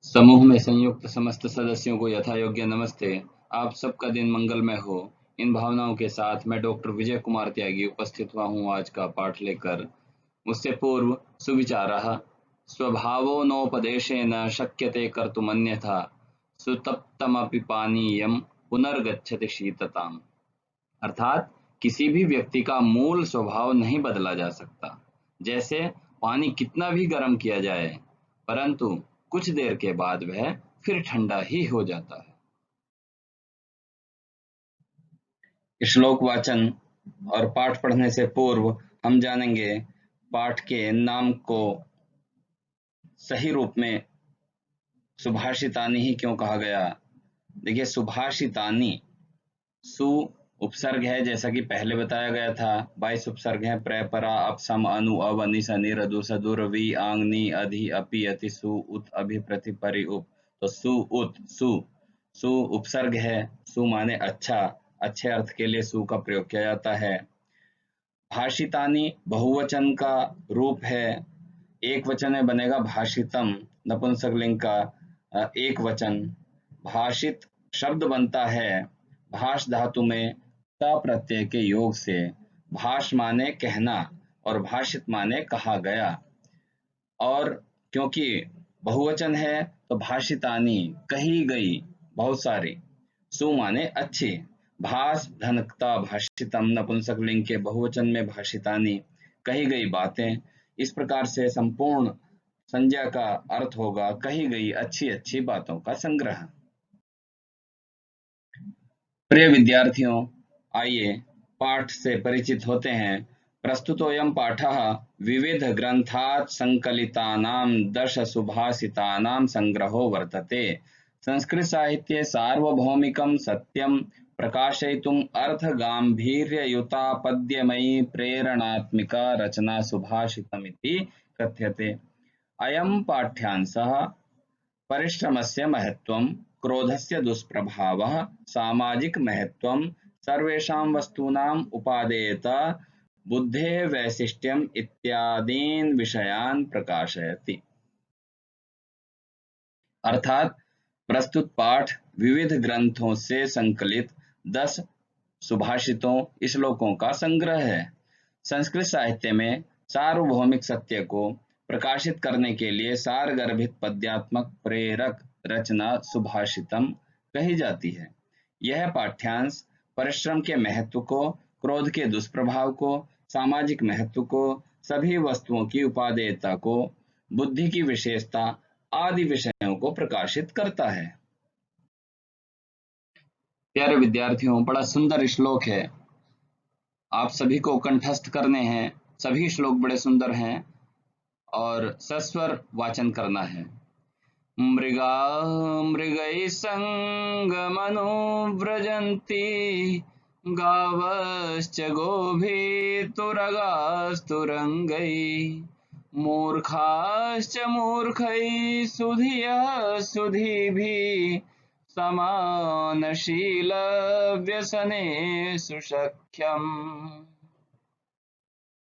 समूह में संयुक्त समस्त सदस्यों को यथायोग्य नमस्ते। आप सबका दिन मंगलमय हो। इन भावनाओं के साथ मैं डॉक्टर विजय कुमार त्यागी उपस्थित हुआ हूँ आज का पाठ लेकर। उससे पूर्व सुविचारः स्वभावो नोपदेशेन शक्यते कर्तुमन्यथा सुतप्तमपि पानीयम पुनर्गच्छति शीतताम। अर्थात किसी भी व्यक्ति का मूल स्वभाव नहीं बदला जा सकता। जैसे पानी कितना भी गर्म किया जाए, परंतु कुछ देर के बाद वह फिर ठंडा ही हो जाता है। श्लोक वाचन और पाठ पढ़ने से पूर्व हम जानेंगे पाठ के नाम को सही रूप में सुभाषितानि ही क्यों कहा गया। देखिए, सुभाषितानि, सु उपसर्ग है, जैसा कि पहले बताया गया था। 22 उपसर्ग है, प्र, परा, अप, सम, अनु, अव, अनि, सनि, रदु, सदुर, वी, आंग, नि, अधि, अपि, अति, सु, उत, अभि, प्रति, परि, उप। तो सु उत सु उपसर्ग है। सु माने अच्छा, अच्छे अर्थ के लिए सु का प्रयोग किया जाता है। भाषितानि बहुवचन का रूप है। एक वचन में बनेगा भाषितम, नपुंसकलिंग का एक वचन। भाषित शब्द बनता है भाष धातु में ता प्रत्यय के योग से। भाष माने कहना और भाषित माने कहा गया। और क्योंकि बहुवचन है तो भाषितानी, कही गई, बहुत सारी। सु माने अच्छी। भाष धनकता भाषितम, नपुंसकलिंग के बहुवचन में भाषितानी, कही गई बातें। इस प्रकार से संपूर्ण संज्ञा का अर्थ होगा कही गई अच्छी अच्छी बातों का संग्रह। प्रिय विद्यार्थियों, आइए पाठ से परिचित होते हैं। प्रस्तुतोऽयं पाठः विविध ग्रंथात् संकलितानां दश सुभाषितानां संग्रहो वर्तते। संस्कृत साहित्ये सार्वभौमिकं सत्यं प्रकाशयितुम् अर्थगाम्भीर्ययुता पद्यमयी प्रेरणात्मिका रचना सुभाषितमिति कथ्यते। अयं पाठ्यांशः परिश्रमस्य महत्त्वं, क्रोधस्य दुष्प्रभावः, सामाजिक महत्त्वं, सर्वेषां वस्तूनाम् उपादेयता, बुद्धेः वैशिष्ट्यम् इत्यादीन् विषयान् प्रकाशयति। अर्थात प्रस्तुत पाठ विविध ग्रंथों से संकलित 10 सुभाषितों, श्लोकों का संग्रह है। संस्कृत साहित्य में सार्वभौमिक सत्य को प्रकाशित करने के लिए सारगर्भित पद्यात्मक प्रेरक रचना सुभाषितम कही जाती है। यह पाठ्यांश परिश्रम के महत्व को, क्रोध के दुष्प्रभाव को, सामाजिक महत्व को, सभी वस्तुओं की उपादेयता को, बुद्धि की विशेषता आदि विषयों को प्रकाशित करता है। प्यारे विद्यार्थियों, बड़ा सुंदर श्लोक है, आप सभी को कंठस्थ करने हैं। सभी श्लोक बड़े सुंदर हैं और सस्वर वाचन करना है। मृगा मृगैः संगमनुव्रजन्ति, गावश्च गोभिस्तुरगास्तुरङ्गैः, मूर्खाश्च मूर्खैः सुधियः सुधीभिः, समानशीलव्यसनेषु सख्यम्।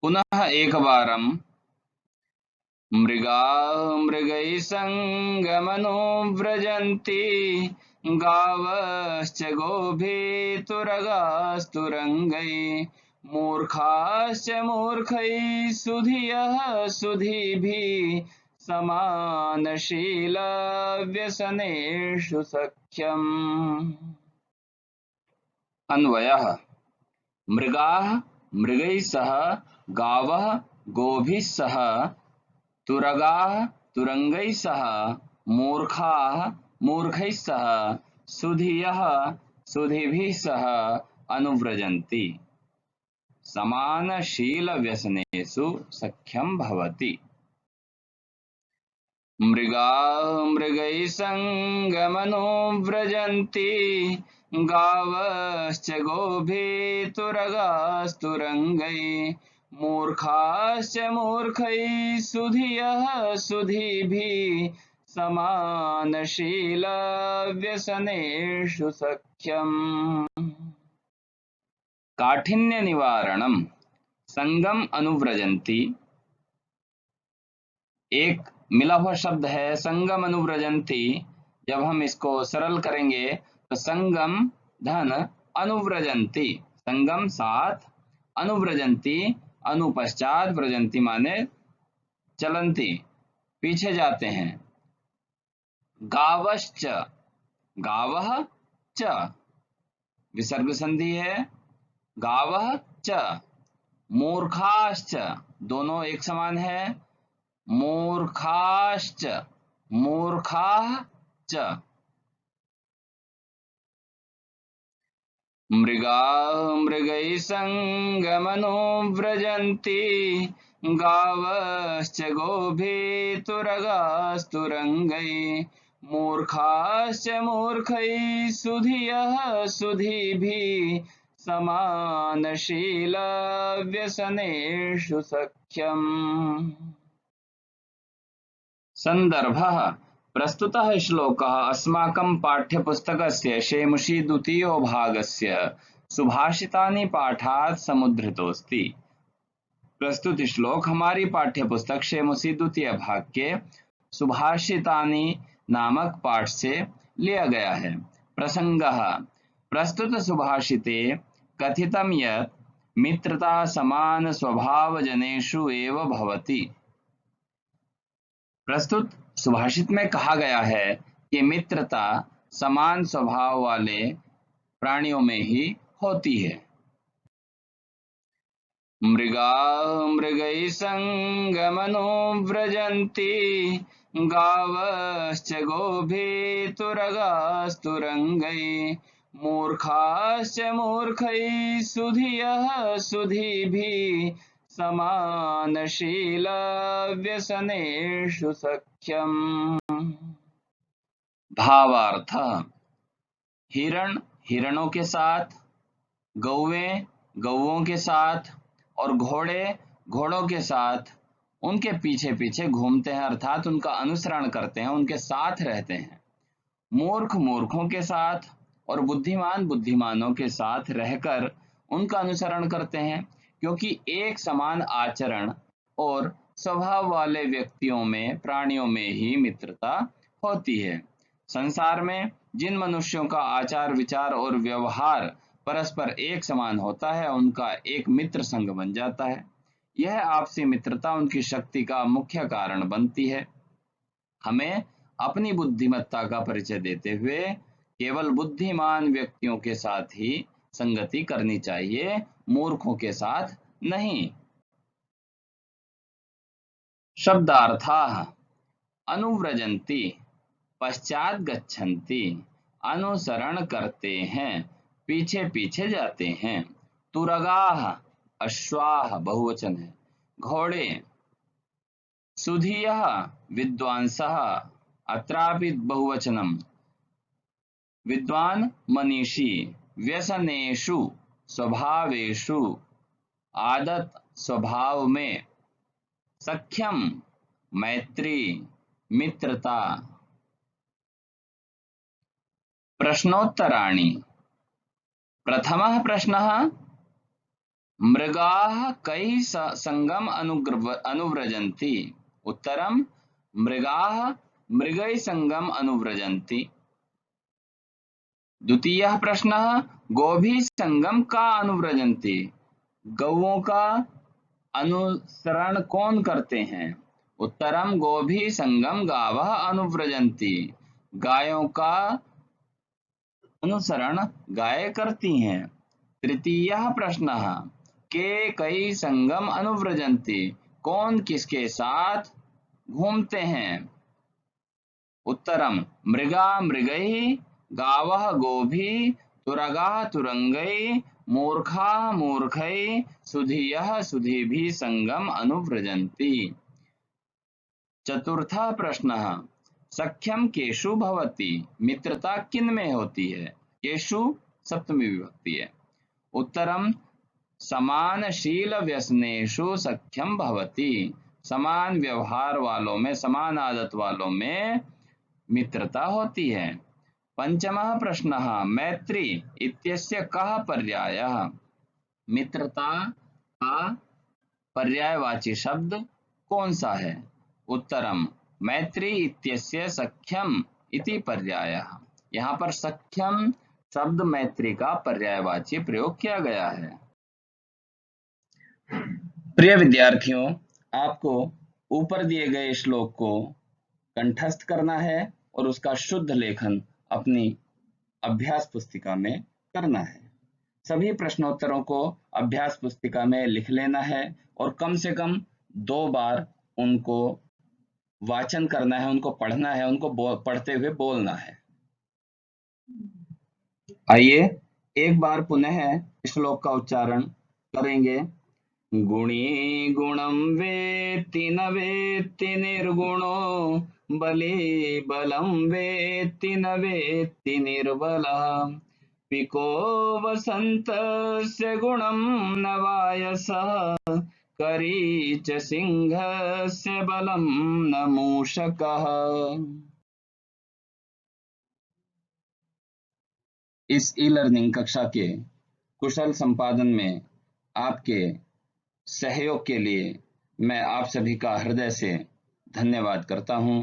पुनः एक बारम। मृगा मृगैः संगमनुव्रजन्ति, गावश्च गोभिस्तुरगास्तुरङ्गैः, मूर्खाश्च मूर्खैः सुधियः सुधीभिः, समानशीलव्यसनेषु सख्यम्। अन्वयः। मृगाः मृगैः सह, गावः गोभिः सह, तुरगाः तुरंगैः सह, मूर्खाः मूर्खैः सह, सुधियः सुधीभिः सह अनुव्रजन्ति, समानशीलव्यसनेषु सख्यं भवति। मृगा मृगैः संगमनुव्रजन्ति, गावश्च गोभिस्तुरगास्तुरङ्गैः, मूर्खाश्च मूर्खैः सुधियः सुधीभिः, समानशीलव्यसनेषु सख्यम्। काठिन्य निवारणम। संगम अनुव्रजन्ति, एक मिला हुआ शब्द है संगम अनुव्रजंती। जब हम इसको सरल करेंगे तो संगम धन अनुव्रजंती, संगम साथ, अनुव्रजंती अनुपश्चात, व्रजंती माने चलंती पीछे जाते हैं। गावश्च, गावः च विसर्ग संधि है, गावः च। मूर्खाश्च दोनों एक समान है, मूर्खाश्च, मूर्खाः च। मृगाः मृगैः सङ्गमनुव्रजन्ति, गावश्च गोभितुरगास्तुरङ्गैः, मूर्खाश्च मूर्खैः सुधियः सुधीभिः, समानशीलव्यसनेषु सख्यम्। सन्दर्भः प्रस्तुतः श्लोकः अस्माकं पाठ्यपुस्तकस्य शेमुषी द्वितीयो भागस्य सुभाषितानि पाठात् समुद्धृतोऽस्ति। प्रस्तुत श्लोक हमारी पाठ्यपुस्तक शेमुषी द्वितीय भाग के सुभाषितानि नामक पाठ से लिया गया है। प्रसंगः प्रस्तुत सुभाषिते कथितं यत् मित्रता समान स्वभावजनेषु एव भवति। प्रस्तुत सुभाषित में कहा गया है कि मित्रता समान स्वभाव वाले प्राणियों में ही होती है। मृगाः मृगैः सङ्गमनुव्रजन्ति, गावश्च गोभितुरगास्तुरङ्गैः, मूर्खाश्च मूर्खैः सुधियः सुधीभिः, समानशीलव्यसनेषु सख्यम्। भावार्थ हिरण हिरणों के साथ, गौवें गौओं के साथ और घोड़े घोड़ों के साथ उनके पीछे पीछे घूमते हैं, अर्थात उनका अनुसरण करते हैं, उनके साथ रहते हैं। मूर्ख मूर्खों के साथ और बुद्धिमान बुद्धिमानों के साथ रहकर उनका अनुसरण करते हैं, क्योंकि एक समान आचरण और स्वभाव वाले व्यक्तियों में, प्राणियों में ही मित्रता होती है। संसार में जिन मनुष्यों का आचार विचार और व्यवहार परस्पर एक समान होता है, उनका एक मित्र संघ बन जाता है। यह आपसी मित्रता उनकी शक्ति का मुख्य कारण बनती है। हमें अपनी बुद्धिमत्ता का परिचय देते हुए केवल बुद्धिमान व्यक्तियों के साथ ही संगति करनी चाहिए, मूर्खों के साथ नहीं। शब्दार्थाः अनुव्रजन्ति पश्चात गच्छन्ति, अनुसरण करते हैं, पीछे पीछे जाते हैं। तुरगाः अश्वाः बहुवचन है, घोड़े। सुधियः विद्वांसः, अत्रापि बहुवचनम, विद्वान मनीषी। व्यसनेषु स्वभावेषु, आदत स्वभाव में। सख्यम मैत्री मित्रता। प्रश्नोत्तराणि। प्रथमः प्रश्नः मृगाः कैः संगम अनुव्रजन्ति। उत्तरं मृगाः मृगैः संगम अनुव्रजन्ति। द्वितीयः प्रश्नः गोभिः संगम का अनुव्रजन्ति। गौओं का अनुसरण कौन करते हैं। उत्तरम गोभिः संगम गावः अनुव्रजन्ति। गायों का अनुसरण गाय करती हैं। तृतीयः प्रश्नः के कई संगम अनुव्रजन्ति। कौन किसके साथ घूमते हैं। उत्तरम मृगा मृगैः, गावः गोभिः, तुरगाः तुरंगैः, मूर्खा मूर्खैः, सुधियः सुधीभिः संगम अनुव्रजन्ति। चतुर्थः प्रश्नः सख्यम केषु भवति। मित्रता किन में होती है। केषु सप्तमी विभक्ति है। उत्तरम समानशील व्यसनेषु सख्यम भवति। समान व्यवहार वालों में, समान आदत वालों में मित्रता होती है। पंचमः प्रश्नः मैत्री इत्यस्य कः पर्यायः। मित्रता का पर्यायवाची शब्द कौन सा है। उत्तरम मैत्री इत्यस्य सख्यम इति पर्यायः। यहाँ पर सख्यम शब्द मैत्री का पर्यायवाची प्रयोग किया गया है। प्रिय विद्यार्थियों, आपको ऊपर दिए गए श्लोक को कंठस्थ करना है और उसका शुद्ध लेखन अपनी अभ्यास पुस्तिका में करना है। सभी प्रश्नोत्तरों को अभ्यास पुस्तिका में लिख लेना है और कम से कम 2 बार उनको वाचन करना है, उनको पढ़ना है, उनको पढ़ते हुए बोलना है। आइए एक बार पुनः श्लोक का उच्चारण करेंगे। गुणी गुणं वेत्ति न वेत्ति निर्गुणो बली बलं वेत्ति न वेत्ति निर्बलः पिको वसन्तस्य गुणं न वायसः करी च सिंहस्य बलं न मूषकः। इस ई लर्निंग कक्षा के कुशल संपादन में आपके सहयोग के लिए मैं आप सभी का हृदय से धन्यवाद करता हूं।